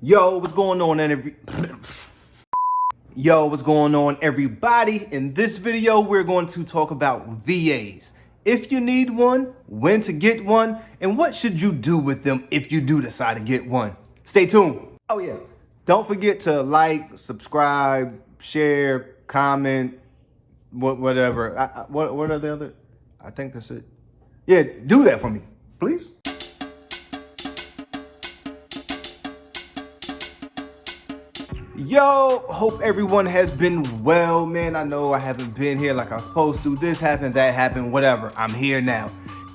Yo, what's going on, Yo, what's going on, everybody? In this video, we're going to talk about VAs. If you need one, when to get one, and what should you do with them if you do decide to get one. Stay tuned. Oh yeah, don't forget to like, subscribe, share, comment, whatever. What are the other? I think that's it. Yeah, do that for me, please. Yo, hope everyone has been well, man. I know I haven't been here like I'm supposed to. This happened, that happened, whatever. I'm here now.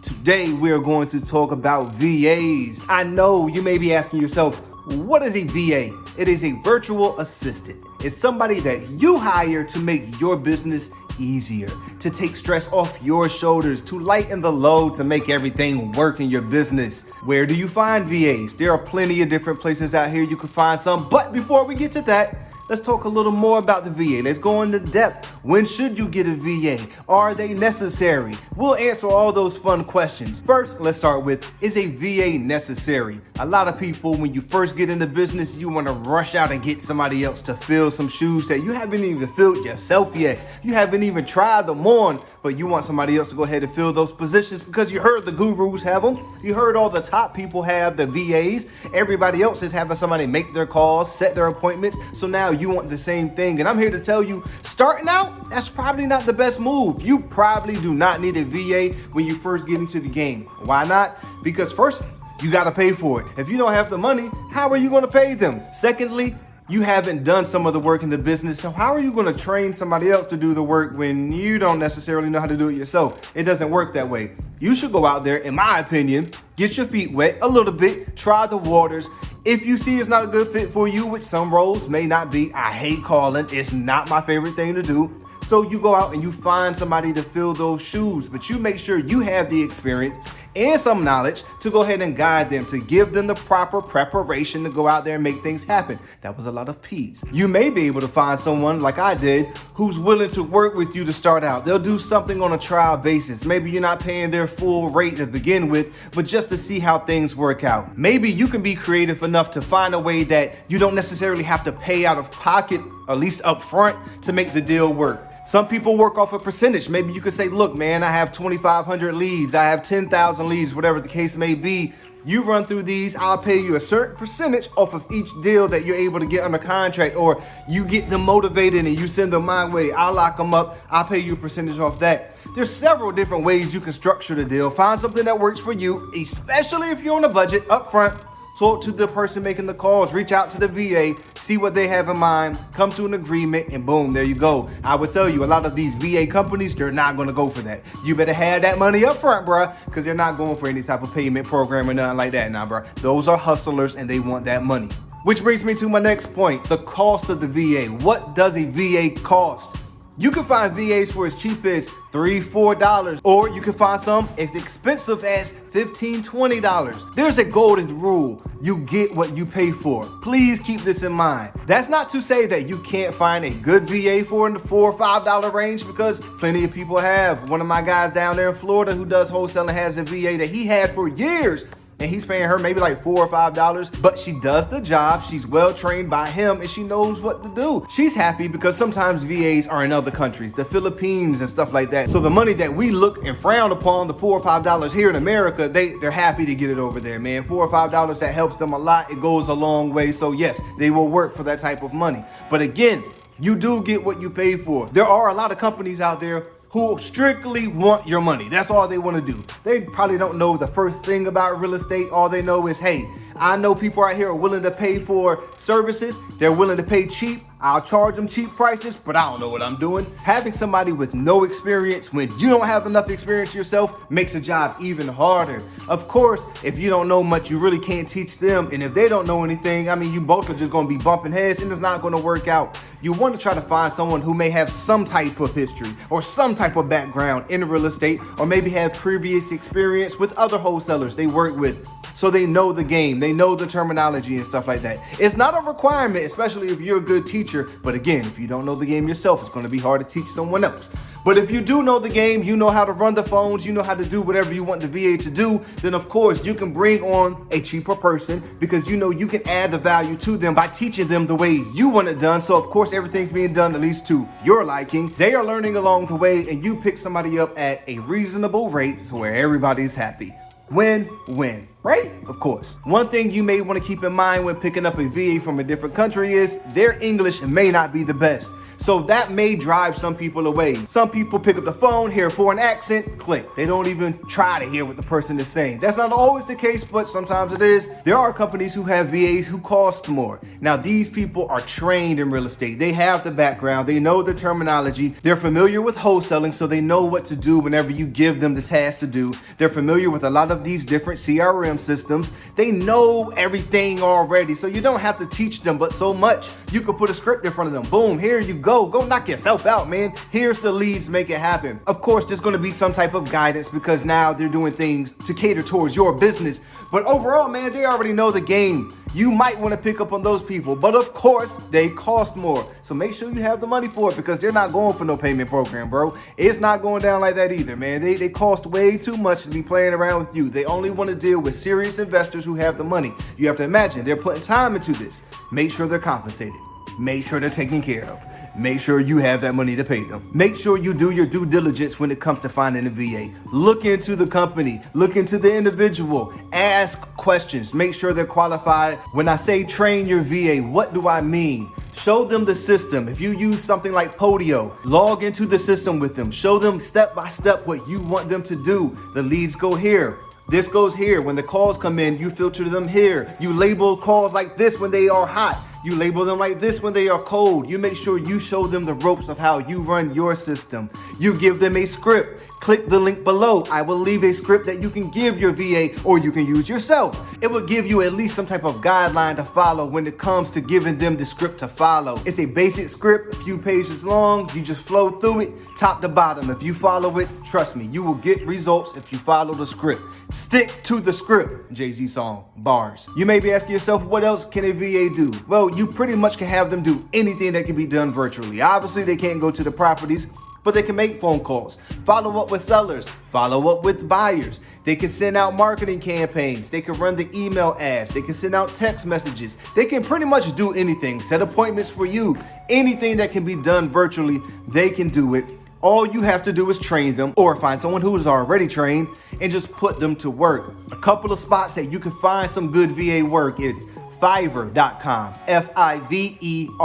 Today, we're going to talk about VAs. I know you may be asking yourself, what is a VA? It is a virtual assistant. It's somebody that you hire to make your business easier, to take stress off your shoulders, to lighten the load, to make everything work in your business. Where do you find VAs? There are plenty of different places out here you can find some, but before we get to that, let's talk a little more about the VA. Let's go into depth. When should you get a VA? Are they necessary? We'll answer all those fun questions. First, let's start with, is a VA necessary? A lot of people, when you first get into business, you want to rush out and get somebody else to fill some shoes that you haven't even filled yourself yet. You haven't even tried them on, but you want somebody else to go ahead and fill those positions because you heard the gurus have them. You heard all the top people have the VAs. Everybody else is having somebody make their calls, set their appointments. So now you want the same thing. And I'm here to tell you, starting out, that's probably not the best move. You probably do not need a VA when you first get into the game. Why not? Because first, you got to pay for it. If you don't have the money, how are you going to pay them? Secondly, you haven't done some of the work in the business, so how are you going to train somebody else to do the work when you don't necessarily know how to do it yourself? It doesn't work that way. You should go out there, in my opinion, get your feet wet a little bit, try the waters. If you see it's not a good fit for you, which some roles may not be, I hate calling, it's not my favorite thing to do. So you go out and you find somebody to fill those shoes, but you make sure you have the experience and some knowledge to go ahead and guide them, to give them the proper preparation to go out there and make things happen. That was a lot of P's. You may be able to find someone like I did who's willing to work with you to start out. They'll do something on a trial basis. Maybe you're not paying their full rate to begin with, but just to see how things work out. Maybe you can be creative enough to find a way that you don't necessarily have to pay out of pocket, at least up front, to make the deal work. Some people work off a percentage. Maybe you could say, look, man, I have 2,500 leads. I have 10,000 leads, whatever the case may be. You run through these, I'll pay you a certain percentage off of each deal that you're able to get under contract, or you get them motivated and you send them my way. I'll lock them up. I'll pay you a percentage off that. There's several different ways you can structure the deal. Find something that works for you, especially if you're on a budget up front. Talk to the person making the calls, reach out to the VA, see what they have in mind, come to an agreement, and boom, there you go. I would tell you, a lot of these VA companies, they're not going to go for that. You better have that money up front, bruh, because they're not going for any type of payment program or nothing like that now, bruh. Those are hustlers and they want that money. Which brings me to my next point, the cost of the VA. What does a VA cost? You can find VAs for as cheap as $3, $4, or you can find some as expensive as $15, $20. There's a golden rule. You get what you pay for. Please keep this in mind. That's not to say that you can't find a good VA for in the $4 or $5 range, because plenty of people have. One of my guys down there in Florida who does wholesaling has a VA that he had for years, and he's paying her maybe like $4 or $5, but she does the job. She's well trained by him and she knows what to do. She's happy because sometimes VAs are in other countries, the Philippines and stuff like that. So the money that we look and frown upon, the $4 or $5 here in America, they're happy to get it over there, man. $4 or $5, that helps them a lot. It goes a long way. So yes, they will work for that type of money. But again, you do get what you pay for. There are a lot of companies out there who strictly want your money. That's all they want to do. They probably don't know the first thing about real estate. All they know is, hey, I know people out here are willing to pay for services. They're willing to pay cheap. I'll charge them cheap prices, but I don't know what I'm doing. Having somebody with no experience when you don't have enough experience yourself makes the job even harder. Of course, if you don't know much, you really can't teach them. And if they don't know anything, I mean, you both are just going to be bumping heads and it's not going to work out. You want to try to find someone who may have some type of history or some type of background in real estate, or maybe have previous experience with other wholesalers they work with, so they know the game, they know the terminology and stuff like that. It's not a requirement, especially if you're a good teacher, but again, if you don't know the game yourself, it's going to be hard to teach someone else. But if you do know the game, you know how to run the phones, you know how to do whatever you want the VA to do, then of course you can bring on a cheaper person because you know you can add the value to them by teaching them the way you want it done. So of course everything's being done at least to your liking. They are learning along the way and you pick somebody up at a reasonable rate so where everybody's happy. Win-win, right? Of course. One thing you may want to keep in mind when picking up a VA from a different country is their English may not be the best. So that may drive some people away. Some people pick up the phone, hear a foreign accent, click. They don't even try to hear what the person is saying. That's not always the case, but sometimes it is. There are companies who have VAs who cost more. Now, these people are trained in real estate. They have the background. They know the terminology. They're familiar with wholesaling, so they know what to do whenever you give them the task to do. They're familiar with a lot of these different CRM systems. They know everything already, so you don't have to teach them but so much. You can put a script in front of them. Boom, here you go. Go knock yourself out, man. Here's the leads, make it happen. Of course, there's going to be some type of guidance because now they're doing things to cater towards your business. But overall, man, they already know the game. You might want to pick up on those people, but of course, they cost more. So make sure you have the money for it because they're not going for no payment program, bro. It's not going down like that either, man. They cost way too much to be playing around with you. They only want to deal with serious investors who have the money. You have to imagine they're putting time into this. Make sure they're compensated. Make sure they're taken care of. Make sure you have that money to pay them. Make sure you do your due diligence when it comes to finding a VA. Look into the company. Look into the individual. Ask questions. Make sure they're qualified. When I say train your VA, what do I mean? Show them the system. If you use something like Podio, log into the system with them. Show them step by step what you want them to do. The leads go here. This goes here. When the calls come in, you filter them here. You label calls like this when they are hot. You label them like this when they are cold. You make sure you show them the ropes of how you run your system. You give them a script. Click the link below. I will leave a script that you can give your VA or you can use yourself. It will give you at least some type of guideline to follow when it comes to giving them the script to follow. It's a basic script, a few pages long. You just flow through it, top to bottom. If you follow it, trust me, you will get results if you follow the script. Stick to the script. Jay-Z song, bars. You may be asking yourself, what else can a VA do? Well, you pretty much can have them do anything that can be done virtually. Obviously, they can't go to the properties, but they can make phone calls, follow up with sellers, follow up with buyers. They can send out marketing campaigns. They can run the email ads. They can send out text messages. They can pretty much do anything, set appointments for you. Anything that can be done virtually, they can do it. All you have to do is train them or find someone who is already trained and just put them to work. A couple of spots that you can find some good VA work is Fiverr.com, Fiverr.com.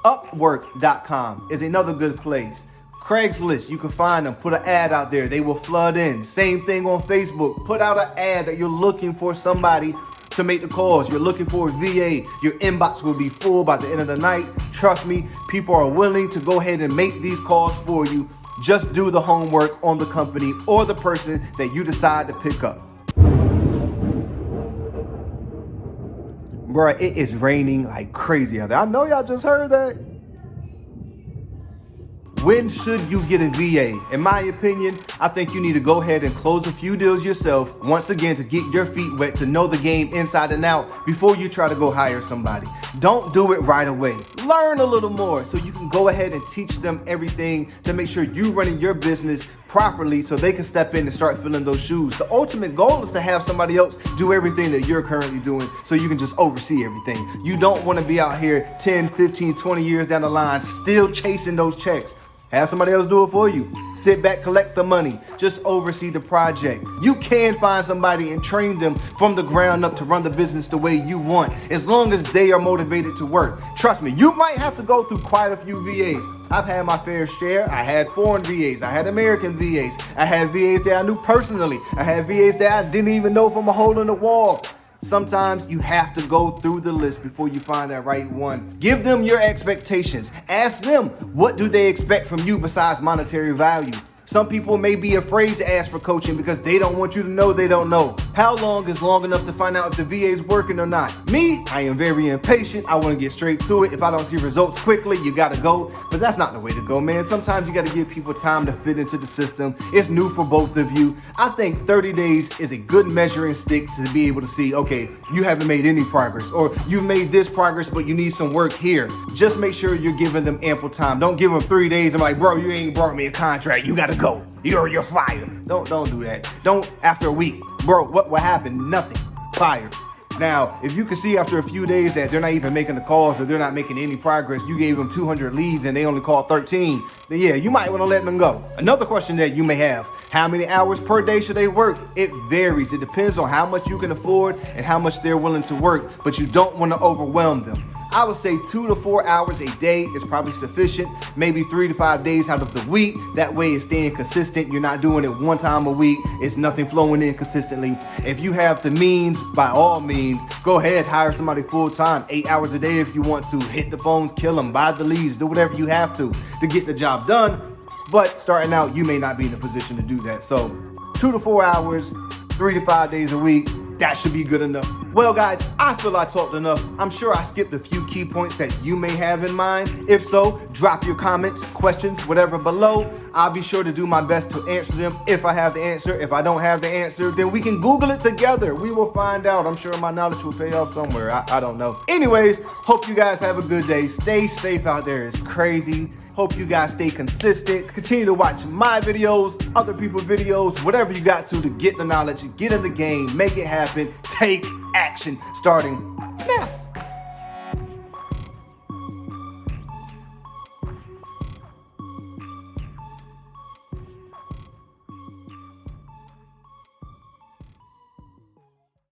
Upwork.com is another good place. Craigslist, you can find them, put an ad out there, they will flood in. Same thing on Facebook, put out an ad that you're looking for somebody to make the calls. You're looking for a VA, your inbox will be full by the end of the night. Trust me, people are willing to go ahead and make these calls for you. Just do the homework on the company or the person that you decide to pick up. Bruh, it is raining like crazy out there. I know y'all just heard that. When should you get a VA? In my opinion, I think you need to go ahead and close a few deals yourself, once again, to get your feet wet, to know the game inside and out before you try to go hire somebody. Don't do it right away. Learn a little more so you can go ahead and teach them everything to make sure you're running your business properly so they can step in and start filling those shoes. The ultimate goal is to have somebody else do everything that you're currently doing so you can just oversee everything. You don't want to be out here 10, 15, 20 years down the line still chasing those checks. Have somebody else do it for you. Sit back, collect the money. Just oversee the project. You can find somebody and train them from the ground up to run the business the way you want, as long as they are motivated to work. Trust me, you might have to go through quite a few VAs. I've had my fair share. I had foreign VAs. I had American VAs. I had VAs that I knew personally. I had VAs that I didn't even know from a hole in the wall. Sometimes you have to go through the list before you find that right one. Give them your expectations. Ask them, what do they expect from you besides monetary value? Some people may be afraid to ask for coaching because they don't want you to know they don't know. How long is long enough to find out if the VA is working or not? Me, I am very impatient. I want to get straight to it. If I don't see results quickly, you gotta go. But that's not the way to go, man. Sometimes you gotta give people time to fit into the system. It's new for both of you. I think 30 days is a good measuring stick to be able to see, okay, you haven't made any progress, or you've made this progress, but you need some work here. Just make sure you're giving them ample time. Don't give them 3 days and like, bro, you ain't brought me a contract. You gotta go. You're fired. Don't do that. Don't after a week. Bro, what happened? Nothing. Fired. Now, if you can see after a few days that they're not even making the calls or they're not making any progress, you gave them 200 leads and they only called 13, then yeah, you might want to let them go. Another question that you may have, how many hours per day should they work? It varies. It depends on how much you can afford and how much they're willing to work, but you don't want to overwhelm them. I would say 2 to 4 hours a day is probably sufficient, maybe 3 to 5 days out of the week. That way it's staying consistent. You're not doing it one time a week. It's nothing flowing in consistently. If you have the means, by all means, go ahead, hire somebody full time, 8 hours a day if you want to. Hit the phones, kill them, buy the leads, do whatever you have to get the job done. But starting out, you may not be in a position to do that. So 2 to 4 hours, 3 to 5 days a week, that should be good enough. Well, guys, I feel I talked enough. I'm sure I skipped a few key points that you may have in mind. If so, drop your comments, questions, whatever below. I'll be sure to do my best to answer them if I have the answer. If I don't have the answer, then we can Google it together. We will find out. I'm sure my knowledge will pay off somewhere. I don't know. Anyways, hope you guys have a good day. Stay safe out there. It's crazy. Hope you guys stay consistent. Continue to watch my videos, other people's videos, whatever you got to get the knowledge, get in the game, make it happen, take action starting